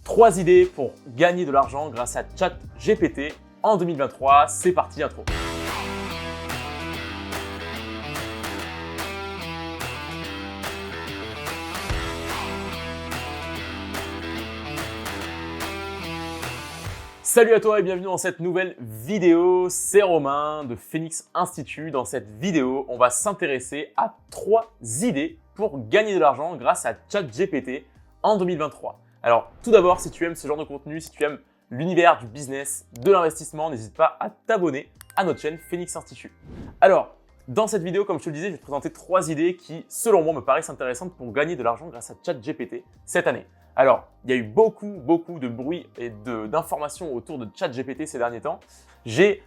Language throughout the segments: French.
3 idées pour gagner de l'argent grâce à ChatGPT en 2023. C'est parti, intro. Salut à toi et bienvenue dans cette nouvelle vidéo. C'est Romain de Phoenix Institute. Dans cette vidéo, on va s'intéresser à 3 idées pour gagner de l'argent grâce à ChatGPT en 2023. Alors, tout d'abord, si tu aimes ce genre de contenu, si tu aimes l'univers du business, de l'investissement, n'hésite pas à t'abonner à notre chaîne Phoenix Institute. Alors, dans cette vidéo, comme je te le disais, je vais te présenter 3 idées qui, selon moi, me paraissent intéressantes pour gagner de l'argent grâce à ChatGPT cette année. Alors, il y a eu beaucoup de bruit et d'informations autour de ChatGPT ces derniers temps. J'ai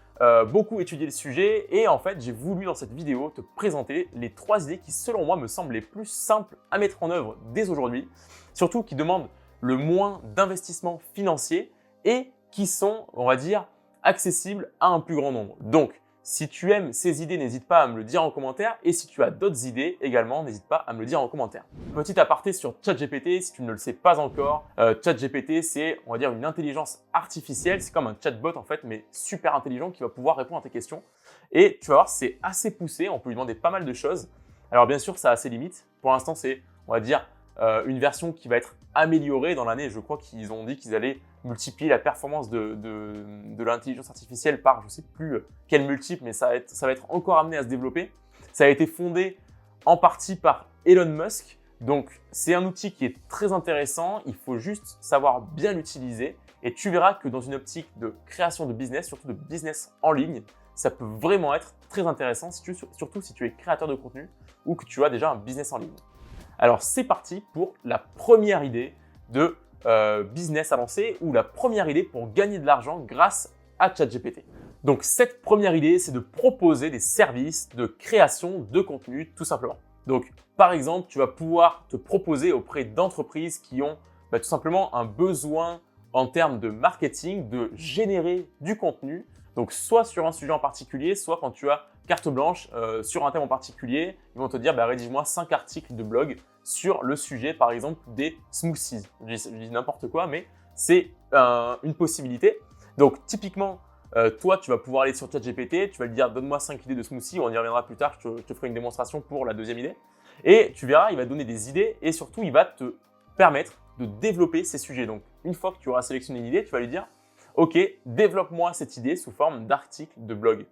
beaucoup étudié le sujet et en fait, j'ai voulu dans cette vidéo te présenter les 3 idées qui, selon moi, me semblent les plus simples à mettre en œuvre dès aujourd'hui, surtout qui demandent le moins d'investissement financier et qui sont, on va dire, accessibles à un plus grand nombre. Donc, si tu aimes ces idées, n'hésite pas à me le dire en commentaire. Et si tu as d'autres idées également, n'hésite pas à me le dire en commentaire. Petit aparté sur ChatGPT, si tu ne le sais pas encore, ChatGPT, c'est, on va dire, une intelligence artificielle. C'est comme un chatbot en fait, mais super intelligent qui va pouvoir répondre à tes questions. Et tu vas voir, c'est assez poussé. On peut lui demander pas mal de choses. Alors bien sûr, ça a ses limites. Pour l'instant, c'est, on va dire, une version qui va être améliorée dans l'année. Je crois qu'ils ont dit qu'ils allaient multiplier la performance de l'intelligence artificielle par je ne sais plus quel multiple, mais ça va être encore amené à se développer. Ça a été fondé en partie par Elon Musk. Donc, c'est un outil qui est très intéressant. Il faut juste savoir bien l'utiliser. Et tu verras que dans une optique de création de business, surtout de business en ligne, ça peut vraiment être très intéressant, surtout si tu es créateur de contenu ou que tu as déjà un business en ligne. Alors, c'est parti pour la première idée de business à lancer ou la première idée pour gagner de l'argent grâce à ChatGPT. Donc, cette première idée, c'est de proposer des services de création de contenu tout simplement. Donc, par exemple, tu vas pouvoir te proposer auprès d'entreprises qui ont tout simplement un besoin en termes de marketing de générer du contenu. Donc, soit sur un sujet en particulier, soit quand tu as carte blanche sur un thème en particulier, ils vont te dire rédige-moi 5 articles de blog sur le sujet, par exemple, des smoothies. Je dis n'importe quoi, mais c'est une possibilité. Donc, typiquement, toi, tu vas pouvoir aller sur ChatGPT, tu vas lui dire donne-moi 5 idées de smoothies, on y reviendra plus tard, je te ferai une démonstration pour la deuxième idée. Et tu verras, il va te donner des idées et surtout, il va te permettre de développer ces sujets. Donc, une fois que tu auras sélectionné une idée, tu vas lui dire ok, développe-moi cette idée sous forme d'article de blog.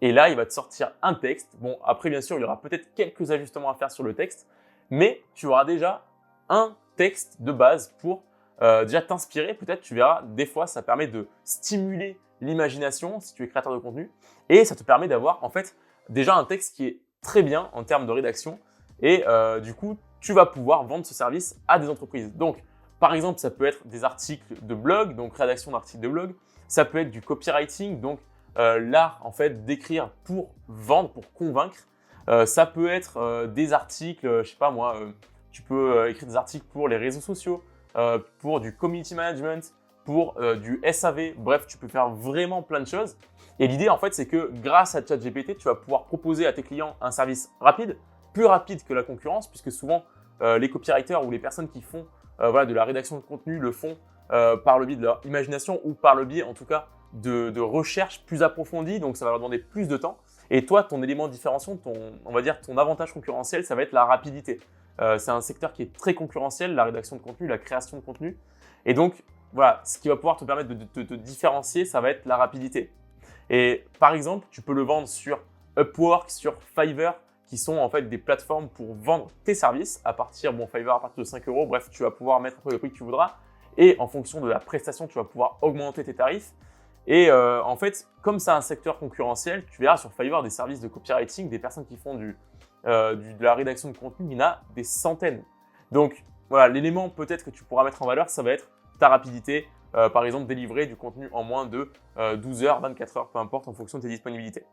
Et là, il va te sortir un texte. Bon, après, bien sûr, il y aura peut-être quelques ajustements à faire sur le texte, mais tu auras déjà un texte de base pour déjà t'inspirer. Peut-être, tu verras, des fois, ça permet de stimuler l'imagination si tu es créateur de contenu et ça te permet d'avoir en fait déjà un texte qui est très bien en termes de rédaction et du coup, tu vas pouvoir vendre ce service à des entreprises. Donc, par exemple, ça peut être des articles de blog, donc rédaction d'articles de blog. Ça peut être du copywriting, donc l'art en fait d'écrire pour vendre, pour convaincre. Ça peut être des articles, je sais pas moi, tu peux écrire des articles pour les réseaux sociaux, pour du community management, pour du SAV. Bref, tu peux faire vraiment plein de choses. Et l'idée en fait, c'est que grâce à ChatGPT, tu vas pouvoir proposer à tes clients un service rapide, plus rapide que la concurrence, puisque souvent les copywriters ou les personnes qui font de la rédaction de contenu le font par le biais de leur imagination ou par le biais en tout cas de recherche plus approfondie, donc ça va leur demander plus de temps. Et toi, ton élément de différenciation, on va dire ton avantage concurrentiel, ça va être la rapidité. C'est un secteur qui est très concurrentiel, la rédaction de contenu, la création de contenu. Et donc, voilà, ce qui va pouvoir te permettre de te différencier, ça va être la rapidité. Et par exemple, tu peux le vendre sur Upwork, sur Fiverr, qui sont en fait des plateformes pour vendre tes services à partir, Fiverr à partir de 5 €. Bref, tu vas pouvoir mettre un peu le prix que tu voudras. Et en fonction de la prestation, tu vas pouvoir augmenter tes tarifs. Et en fait, comme c'est un secteur concurrentiel, tu verras sur Fiverr des services de copywriting, des personnes qui font de la rédaction de contenu, il y en a des centaines. Donc voilà, l'élément peut-être que tu pourras mettre en valeur, ça va être ta rapidité. Par exemple, délivrer du contenu en moins de 12 heures, 24 heures, peu importe, en fonction de tes disponibilités.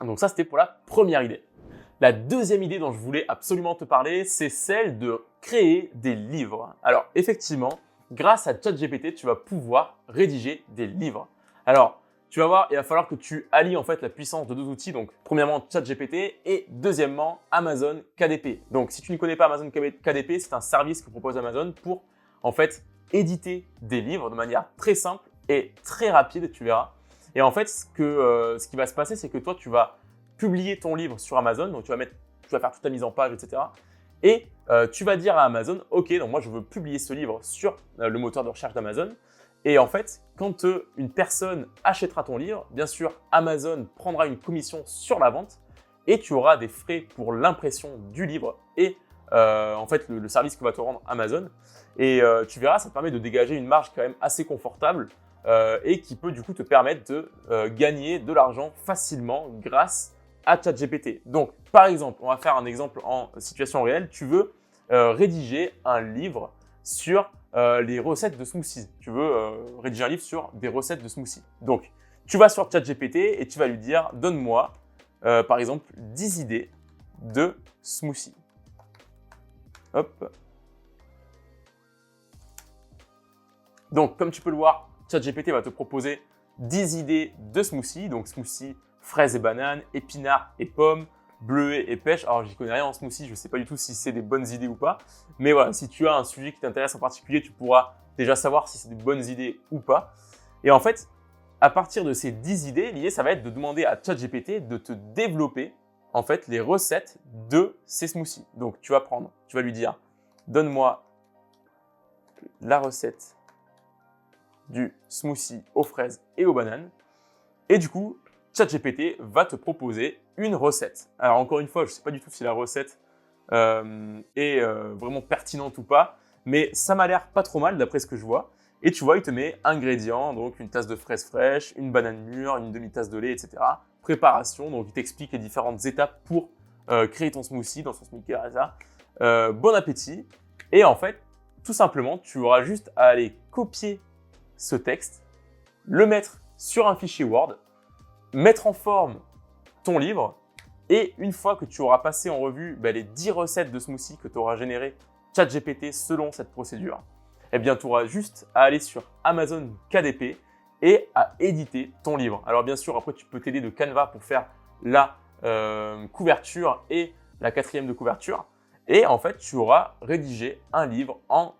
Donc ça, c'était pour la première idée. La deuxième idée dont je voulais absolument te parler, c'est celle de créer des livres. Alors effectivement, grâce à ChatGPT, tu vas pouvoir rédiger des livres. Alors, tu vas voir, il va falloir que tu allies en fait la puissance de 2 outils. Donc, premièrement, ChatGPT et deuxièmement, Amazon KDP. Donc, si tu ne connais pas Amazon KDP, c'est un service que propose Amazon pour en fait éditer des livres de manière très simple et très rapide, tu verras. Et en fait, ce qui va se passer, c'est que toi, tu vas publier ton livre sur Amazon, donc tu vas faire toute ta mise en page, etc. Et tu vas dire à Amazon, OK, donc moi, je veux publier ce livre sur le moteur de recherche d'Amazon. Et en fait, quand une personne achètera ton livre, bien sûr, Amazon prendra une commission sur la vente et tu auras des frais pour l'impression du livre et en fait le service que va te rendre Amazon. Et tu verras, ça te permet de dégager une marge quand même assez confortable et qui peut du coup te permettre de gagner de l'argent facilement grâce à ChatGPT. Donc, par exemple, on va faire un exemple en situation réelle. Tu veux rédiger un livre sur les recettes de smoothies. Tu veux rédiger un livre sur des recettes de smoothies. Donc, tu vas sur ChatGPT et tu vas lui dire « Donne-moi, par exemple, 10 idées de smoothies. » Hop. Donc, comme tu peux le voir, ChatGPT va te proposer 10 idées de smoothies. Donc, smoothie fraises et bananes, épinards et pommes, bleuets et pêche. Alors, j'y connais rien en smoothie, je ne sais pas du tout si c'est des bonnes idées ou pas. Mais voilà, si tu as un sujet qui t'intéresse en particulier, tu pourras déjà savoir si c'est des bonnes idées ou pas. Et en fait, à partir de ces 10 idées, l'idée, ça va être de demander à ChatGPT de te développer en fait les recettes de ces smoothies. Donc, tu vas lui dire, donne-moi la recette du smoothie aux fraises et aux bananes. Et du coup, ChatGPT va te proposer une recette. Alors encore une fois, je ne sais pas du tout si la recette est vraiment pertinente ou pas, mais ça m'a l'air pas trop mal d'après ce que je vois. Et tu vois, il te met ingrédients, donc une tasse de fraises fraîches, une banane mûre, une demi-tasse de lait, etc. Préparation, donc il t'explique les différentes étapes pour créer ton smoothie dans son smoothie, etc. Bon appétit. Et en fait, tout simplement, tu auras juste à aller copier ce texte, le mettre sur un fichier Word, mettre en forme ton livre et une fois que tu auras passé en revue les 10 recettes de smoothie que tu auras générées ChatGPT selon cette procédure, eh bien, tu auras juste à aller sur Amazon KDP et à éditer ton livre. Alors bien sûr, après, tu peux t'aider de Canva pour faire la couverture et la 4e de couverture. Et en fait, tu auras rédigé un livre en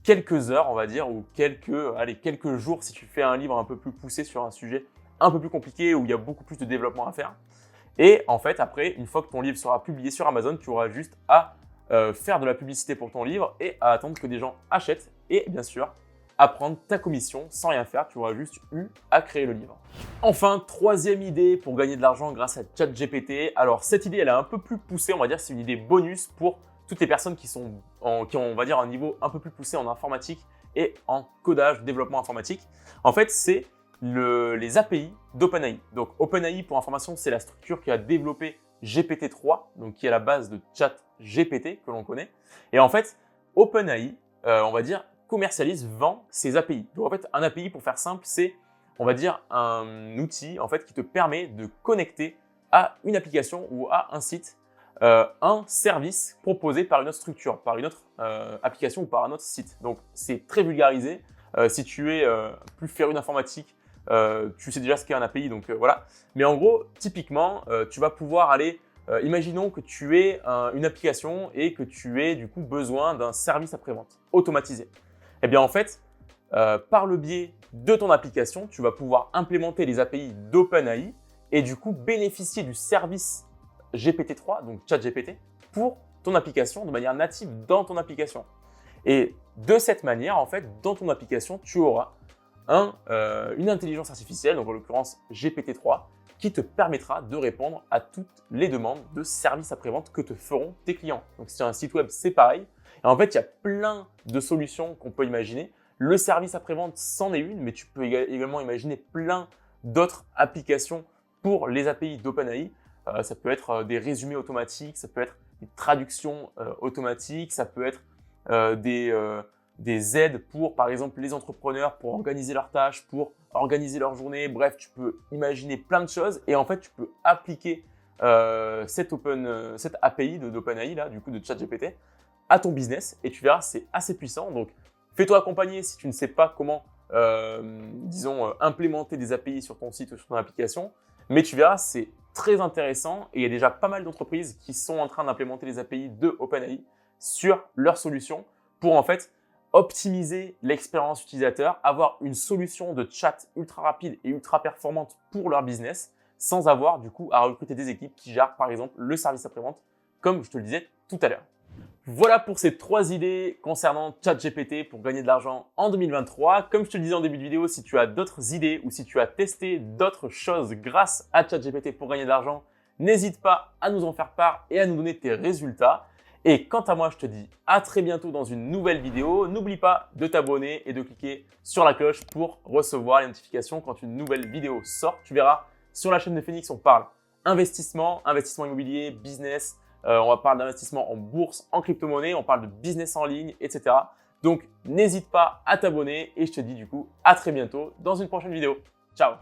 quelques heures, on va dire, ou quelques jours si tu fais un livre un peu plus poussé sur un sujet un peu plus compliqué où il y a beaucoup plus de développement à faire. Et en fait, après, une fois que ton livre sera publié sur Amazon, tu auras juste à faire de la publicité pour ton livre et à attendre que des gens achètent et bien sûr, à prendre ta commission sans rien faire. Tu auras juste eu à créer le livre. Enfin, 3e idée pour gagner de l'argent grâce à ChatGPT. Alors, cette idée, elle est un peu plus poussée, on va dire, c'est une idée bonus pour toutes les personnes qui ont, on va dire, un niveau un peu plus poussé en informatique et en codage, développement informatique. En fait, c'est les API d'OpenAI. Donc OpenAI, pour information, c'est la structure qui a développé GPT-3, donc qui est à la base de ChatGPT que l'on connaît. Et en fait, OpenAI, on va dire, vend ses API. Donc en fait, un API, pour faire simple, c'est, on va dire, un outil en fait qui te permet de connecter à une application ou à un site un service proposé par une autre structure, par une autre application ou par un autre site. Donc c'est très vulgarisé. Si tu es plus féru d'informatique, tu sais déjà ce qu'est un API, donc voilà. Mais en gros, typiquement, tu vas pouvoir aller, imaginons que tu aies une application et que tu aies du coup besoin d'un service après-vente automatisé. Eh bien en fait, par le biais de ton application, tu vas pouvoir implémenter les API d'OpenAI et du coup bénéficier du service GPT-3, donc ChatGPT, pour ton application de manière native dans ton application. Et de cette manière, en fait, dans ton application, tu auras une intelligence artificielle, donc en l'occurrence GPT-3, qui te permettra de répondre à toutes les demandes de services après-vente que te feront tes clients. Donc si tu as un site web, c'est pareil. Et en fait, il y a plein de solutions qu'on peut imaginer. Le service après-vente, c'en est une, mais tu peux également imaginer plein d'autres applications pour les API d'OpenAI. Ça peut être des résumés automatiques, ça peut être des traductions automatiques, ça peut être des aides pour, par exemple, les entrepreneurs pour organiser leurs tâches, pour organiser leur journée. Bref, tu peux imaginer plein de choses et en fait, tu peux appliquer cette API d'OpenAI, là, du coup, de ChatGPT, à ton business et tu verras, c'est assez puissant. Donc, fais-toi accompagner si tu ne sais pas comment, disons, implémenter des API sur ton site ou sur ton application. Mais tu verras, c'est très intéressant et il y a déjà pas mal d'entreprises qui sont en train d'implémenter les API de OpenAI sur leurs solutions pour en fait optimiser l'expérience utilisateur, avoir une solution de chat ultra rapide et ultra performante pour leur business sans avoir du coup à recruter des équipes qui gèrent par exemple le service après-vente comme je te le disais tout à l'heure. Voilà pour ces 3 idées concernant ChatGPT pour gagner de l'argent en 2023. Comme je te le disais en début de vidéo, si tu as d'autres idées ou si tu as testé d'autres choses grâce à ChatGPT pour gagner de l'argent, n'hésite pas à nous en faire part et à nous donner tes résultats. Et quant à moi, je te dis à très bientôt dans une nouvelle vidéo. N'oublie pas de t'abonner et de cliquer sur la cloche pour recevoir les notifications quand une nouvelle vidéo sort. Tu verras, sur la chaîne de Phoenix, on parle investissement, investissement immobilier, business. On va parler d'investissement en bourse, en crypto-monnaie, on parle de business en ligne, etc. Donc, n'hésite pas à t'abonner et je te dis du coup à très bientôt dans une prochaine vidéo. Ciao!